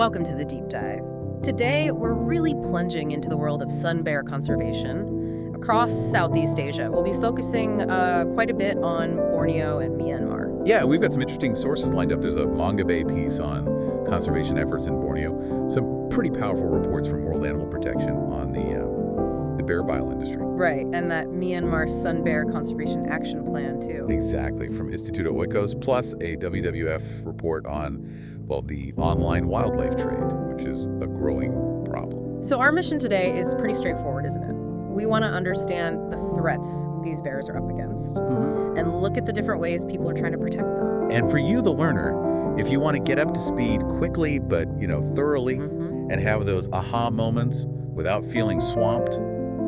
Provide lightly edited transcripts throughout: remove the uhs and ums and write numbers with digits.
Welcome to the Deep Dive. Today, we're really plunging into the world of sun bear conservation across Southeast Asia. We'll be focusing quite a bit on Borneo and Myanmar. Yeah, we've got some interesting sources lined up. There's a Manga Bay piece on conservation efforts in Borneo. Some pretty powerful reports from World Animal Protection on the bear bile industry. Right, and that Myanmar Sun Bear Conservation Action Plan, too. Exactly, from Instituto Oikos, plus a WWF report on, well, the online wildlife trade, which is a growing problem. So our mission today is pretty straightforward, isn't it? We want to understand the threats these bears are up against and look at the different ways people are trying to protect them. And for you, the learner, if you want to get up to speed quickly, but, thoroughly, and have those aha moments without feeling swamped,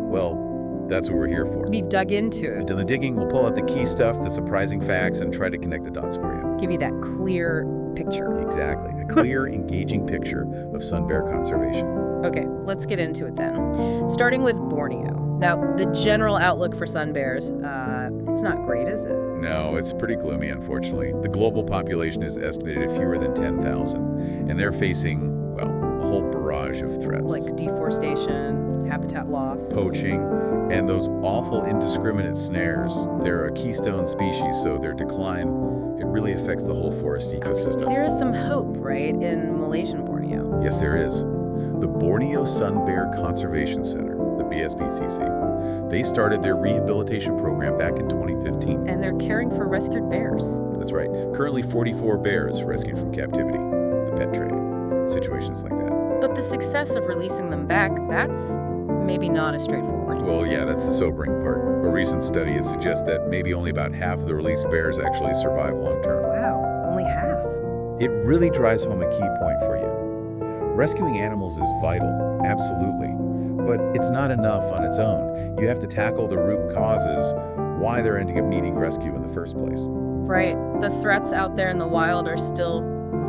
well, that's what we're here for. We've dug into it. And in the digging, we'll pull out the key stuff, the surprising facts, and try to connect the dots for you. Give you that clear picture. Exactly. A clear, engaging picture of sun bear conservation. Okay, let's get into it then. Starting with Borneo. Now, the general outlook for sun bears, it's not great, is it? No, it's pretty gloomy, unfortunately. The global population is estimated at fewer than 10,000, and they're facing, well, a whole barrage of threats. Like deforestation, habitat loss. Poaching, and those awful indiscriminate snares. They're a keystone species, so their decline, it really affects the whole forest ecosystem. There is some hope, right, in Malaysian Borneo? Yes, there is. The Borneo Sun Bear Conservation Center, the BSBCC, they started their rehabilitation program back in 2015. And they're caring for rescued bears. That's right. Currently 44 bears rescued from captivity, the pet trade, situations like that. But the success of releasing them back, that's maybe not as straightforward. Well, yeah, that's the sobering part. A recent study has suggested that maybe only about half of the released bears actually survive long term. Wow, only half. It really drives home a key point for you. Rescuing animals is vital, absolutely, but it's not enough on its own. You have to tackle the root causes, why they're ending up needing rescue in the first place. Right. The threats out there in the wild are still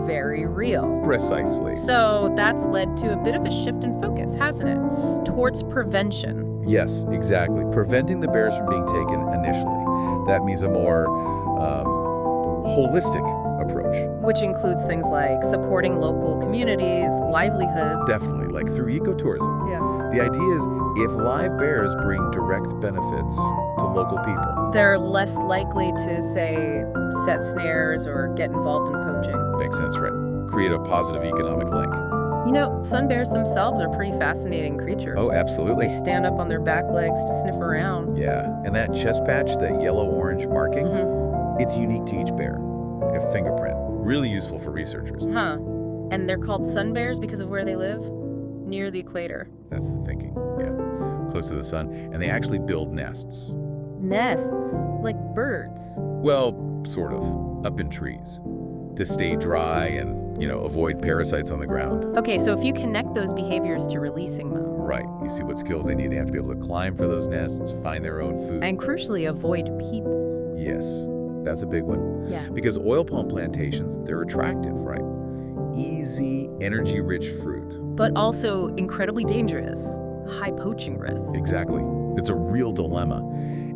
very real. Precisely. So that's led to a bit of a shift in focus, hasn't it? Towards prevention. Yes, exactly. Preventing the bears from being taken initially. That means a more holistic approach. Which includes things like supporting local communities, livelihoods. Definitely, like through ecotourism. Yeah. The idea is if live bears bring direct benefits to local people, They're less likely to, say, set snares or get involved in poaching. makes sense, right? Create a positive economic link. You know, sun bears themselves are pretty fascinating creatures. Oh, absolutely. They stand up on their back legs to sniff around. Yeah, and that chest patch, that yellow-orange marking, it's unique to each bear, like a fingerprint. Really useful for researchers. Huh. And they're called sun bears because of where they live? Near the equator. That's the thinking, yeah. Close to the sun. And they actually build nests. Nests, like birds. Well, sort of. Up in trees. To stay dry and, avoid parasites on the ground. Okay, so if you connect those behaviors to releasing them. Right. You see what skills they need. They have to be able to climb for those nests, find their own food. And crucially, avoid people. Yes, that's a big one. Yeah. Because oil palm plantations, they're attractive, right? Easy, energy-rich fruit. But also incredibly dangerous. High poaching risk. Exactly. It's a real dilemma.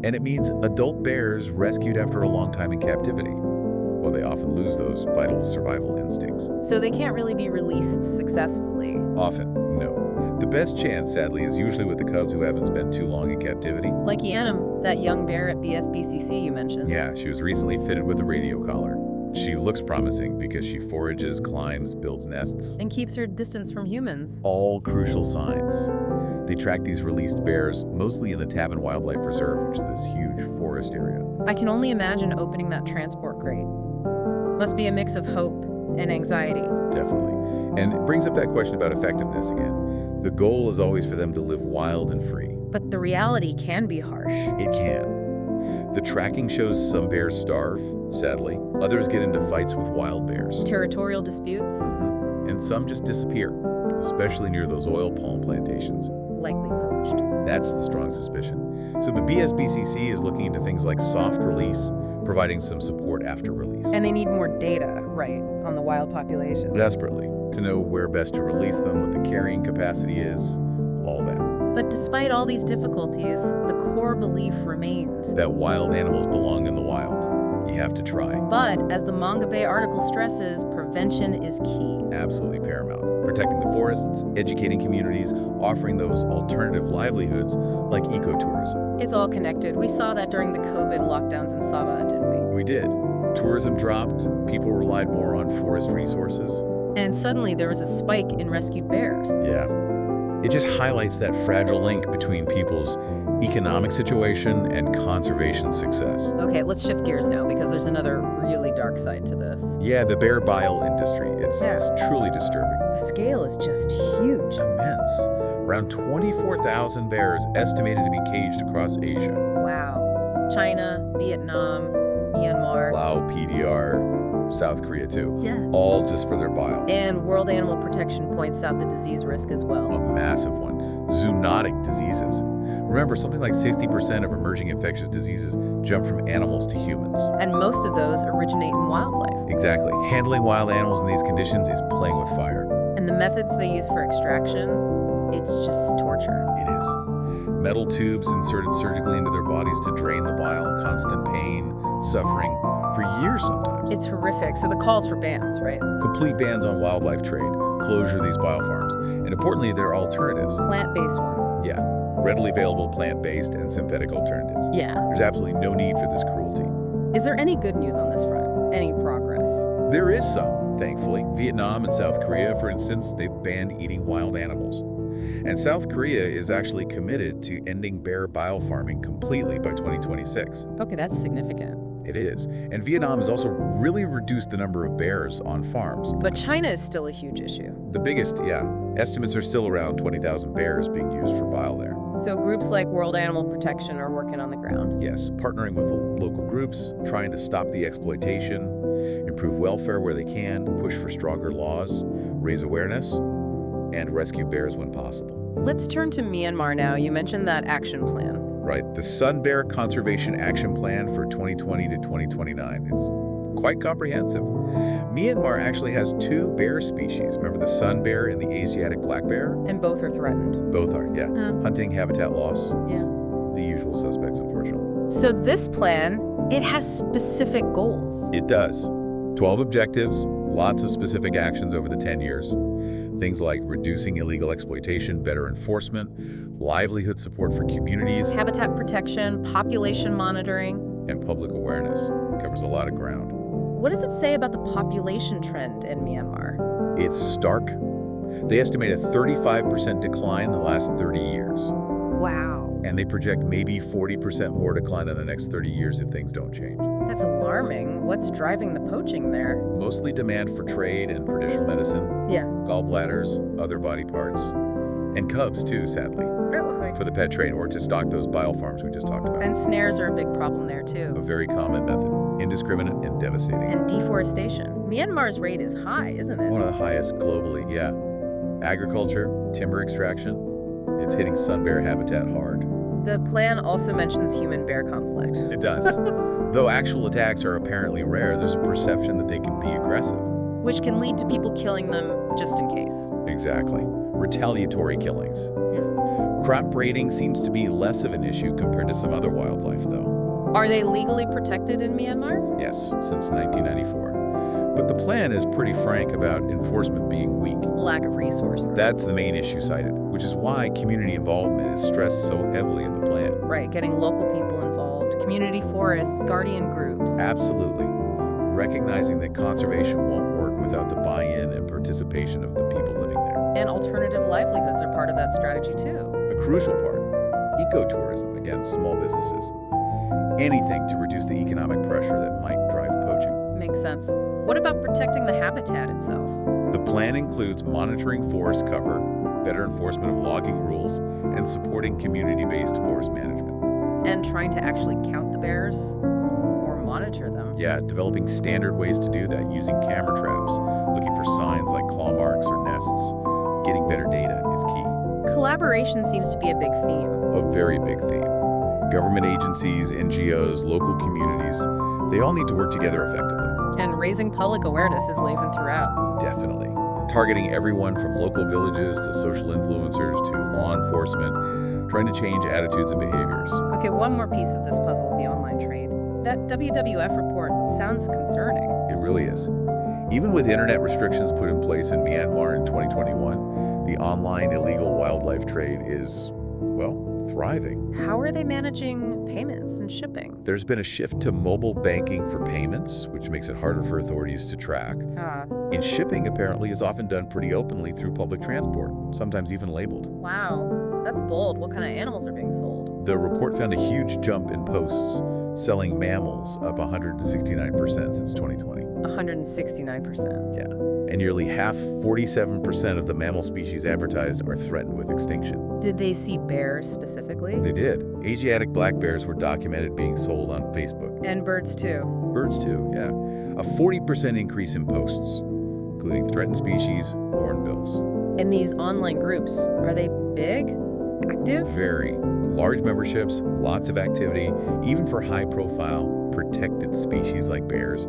And it means adult bears rescued after a long time in captivity. Well, they often lose those vital survival instincts. So they can't really be released successfully. Often, no. The best chance, sadly, is usually with the cubs who haven't spent too long in captivity. Like Yanam, that young bear at BSBCC you mentioned. Yeah, she was recently fitted with a radio collar. She looks promising because she forages, climbs, builds nests. And keeps her distance from humans. All crucial signs. They track these released bears mostly in the Tabon Wildlife Reserve, which is this huge forest area. I can only imagine opening that transport crate. Must be a mix of hope and anxiety. Definitely. And it brings up that question about effectiveness again. The goal is always for them to live wild and free. But the reality can be harsh. It can. The tracking shows some bears starve, sadly. Others get into fights with wild bears. Territorial disputes? And some just disappear, especially near those oil palm plantations. Likely poached. That's the strong suspicion. So the BSBCC is looking into things like soft release, providing some support after release. And they need more data, right, on the wild population. Desperately, to know where best to release them, what the carrying capacity is, all that. But despite all these difficulties, the core belief remains. That wild animals belong in the wild. You have to try. But, as the Manga Bay article stresses, prevention is key. Absolutely paramount. protecting the forests, educating communities, offering those alternative livelihoods like ecotourism. It's all connected. We saw that during the COVID lockdowns in Sabah, didn't we? We did. Tourism dropped, people relied more on forest resources. And suddenly there was a spike in rescued bears. Yeah. It just highlights that fragile link between people's economic situation and conservation success. Okay, let's shift gears now because there's another really dark side to this. Yeah, the bear bile industry. It's truly disturbing. The scale is just huge. Immense. Around 24,000 bears estimated to be caged across Asia. Wow. China, Vietnam, Myanmar. Laos, PDR, South Korea too. Yeah. All just for their bile. And World Animal Protection points out the disease risk as well. A massive one. Zoonotic diseases. Remember, something like 60% of emerging infectious diseases jump from animals to humans. And most of those originate in wildlife. Exactly. Handling wild animals in these conditions is playing with fire. And the methods they use for extraction, it's just torture. It is. Metal tubes inserted surgically into their bodies to drain the bile, constant pain, suffering, for years sometimes. It's horrific. So the calls for bans, right? Complete bans on wildlife trade, closure of these biofarms, and importantly, there are alternatives. Plant-based ones. Yeah, readily available plant-based and synthetic alternatives. Yeah. There's absolutely no need for this cruelty. Is there any good news on this front? Any progress? There is some, thankfully. Vietnam and South Korea, for instance, they've banned eating wild animals. And South Korea is actually committed to ending bear biofarming completely by 2026. Okay, that's significant. It is. And Vietnam has also really reduced the number of bears on farms. But China is still a huge issue. The biggest, yeah. Estimates are still around 20,000 bears being used for bile there. So groups like World Animal Protection are working on the ground. Yes, partnering with local groups, trying to stop the exploitation, improve welfare where they can, push for stronger laws, raise awareness, and rescue bears when possible. Let's turn to Myanmar now. You mentioned that action plan. Right, the Sun Bear Conservation Action Plan for 2020 to 2029. It's quite comprehensive. Myanmar actually has 2 bear species. Remember the sun bear and the Asiatic black bear? And both are threatened. Both are, yeah. Hunting, habitat loss, Yeah. the usual suspects, unfortunately. So this plan, it has specific goals. It does. 12 objectives, lots of specific actions over the 10 years. Things like reducing illegal exploitation, better enforcement, livelihood support for communities, Habitat protection, population monitoring. and public awareness. It covers a lot of ground. What does it say about the population trend in Myanmar? It's stark. They estimate a 35% decline in the last 30 years. Wow. And they project maybe 40% more decline in the next 30 years if things don't change. That's alarming. What's driving the poaching there? Mostly demand for trade and traditional medicine, Yeah. gallbladders, other body parts, and cubs too, sadly, for the pet trade or to stock those biofarms we just talked about. And snares are a big problem there A too. very common method, indiscriminate and devastating. And deforestation. Myanmar's rate is high, isn't it? One of the highest globally, yeah. Agriculture, timber extraction, it's hitting sun bear habitat hard. The plan also mentions human-bear conflict. It does. Though actual attacks are apparently rare, there's a perception that they can be aggressive. Which can lead to people killing them just in case. Exactly. Retaliatory killings. Crop braiding seems to be less of an issue compared to some other wildlife, though. Are they legally protected in Myanmar? Yes, since 1994. But the plan is pretty frank about enforcement being weak. Lack of resources. That's the main issue cited, which is why community involvement is stressed so heavily in the plan. Right, getting local people involved, community forests, guardian groups. Absolutely. Recognizing that conservation won't work without the buy-in and participation of the people living there. And alternative livelihoods are part of that strategy too. A crucial part, ecotourism against small businesses. Anything to reduce the economic pressure that might drive poaching. Makes sense. What about protecting the habitat itself? The plan includes monitoring forest cover, better enforcement of logging rules, and supporting community-based forest management. And trying to actually count the bears or monitor them. Yeah, developing standard ways to do that, using camera traps, looking for signs like claw marks or nests. Getting better data is key. Collaboration seems to be a big theme. A very big theme. Government agencies, NGOs, local communities, they all need to work together effectively. And raising public awareness is woven throughout. Definitely. Targeting everyone from local villages to social influencers to law enforcement, trying to change attitudes and behaviors. Okay, one more piece of this puzzle, the online trade. That WWF report sounds concerning. It really is. Even with internet restrictions put in place in Myanmar in 2021, the online illegal wildlife trade is, well, thriving. How are they managing payments and shipping? There's been a shift to mobile banking for payments, which makes it harder for authorities to track. Ah, And shipping, apparently, is often done pretty openly through public transport, sometimes even labeled. wow. That's bold. What kind of animals are being sold? The report found a huge jump in posts selling mammals, up 169% since 2020. 169%. Yeah. And nearly half, 47% of the mammal species advertised are threatened with extinction. Did they see bears specifically? They did. Asiatic black bears were documented being sold on Facebook. And birds too. Birds too, yeah. A 40% increase in posts, including threatened species, hornbills. And these online groups, are they big? Active? Very large memberships, lots of activity, even for high-profile, protected species like bears.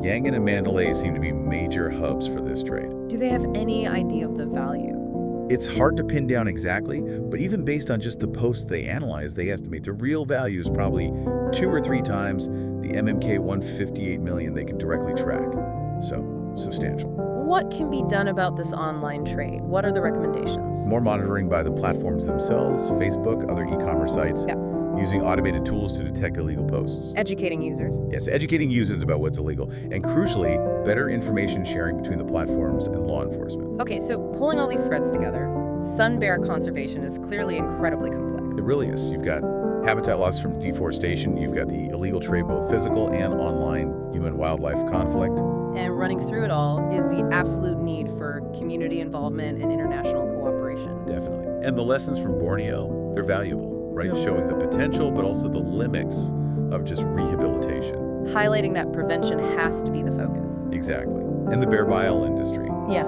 Yangon and Mandalay seem to be major hubs for this trade. Do they have any idea of the value? It's hard to pin down exactly, but even based on just the posts they analyze, they estimate the real value is probably 2 or 3 times the MMK 158 million they can directly track. So, substantial. What can be done about this online trade? What are the recommendations? More monitoring by the platforms themselves, Facebook, other e-commerce sites, Yeah. using automated tools to detect illegal posts. Educating users. Yes, educating users about what's illegal, and crucially, better information sharing between the platforms and law enforcement. Okay, so pulling all these threads together, sun bear conservation is clearly incredibly complex. It really is. You've got habitat loss from deforestation, you've got the illegal trade, both physical and online, human-wildlife conflict. And running through it all is the absolute need for community involvement and international cooperation. Definitely. And the lessons from Borneo, they're valuable, right? Yeah. Showing the potential, but also the limits of just rehabilitation. Highlighting that prevention has to be the focus. Exactly. And the bear bile industry. Yeah.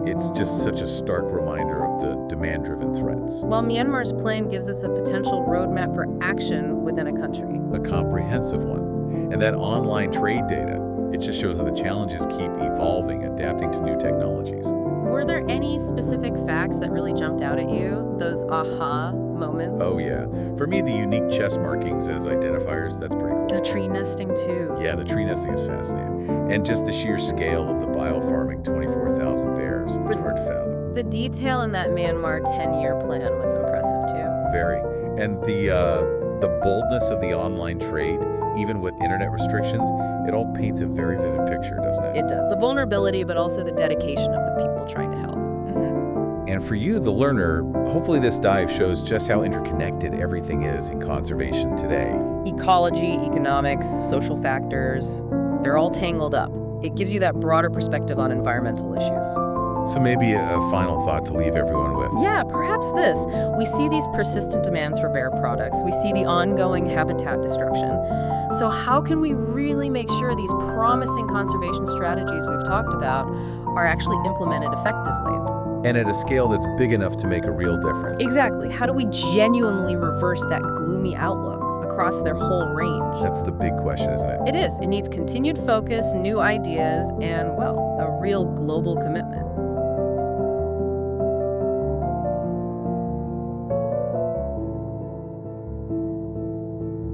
It's just such a stark reminder of the demand-driven threats. While Myanmar's plan gives us a potential roadmap for action within a country. A comprehensive one. And that online trade data, it just shows that the challenges keep evolving, adapting to new technologies. Were there any specific facts that really jumped out at you? Those aha moments? Oh yeah. For me, the unique chest markings as identifiers, that's pretty cool. The tree nesting too. Yeah, the tree nesting is fascinating. And just the sheer scale of the biofarming, 24,000 bears, it's hard to fathom. The detail in that Myanmar 10-year plan was impressive too. Very. And the boldness of the online trade, even with internet restrictions, it all paints a very vivid picture, doesn't it? It does. The vulnerability, but also the dedication of the people trying to help. And for you, the learner, hopefully this dive shows just how interconnected everything is in conservation today. Ecology, economics, social factors, they're all tangled up. It gives you that broader perspective on environmental issues. So maybe a final thought to leave everyone with. Yeah, perhaps this. We see these persistent demands for bear products. We see the ongoing habitat destruction. So how can we really make sure these promising conservation strategies we've talked about are actually implemented effectively? And at a scale that's big enough to make a real difference. Exactly. How do we genuinely reverse that gloomy outlook across their whole range? That's the big question, isn't it? It is. It needs continued focus, new ideas, and, well, a real global commitment.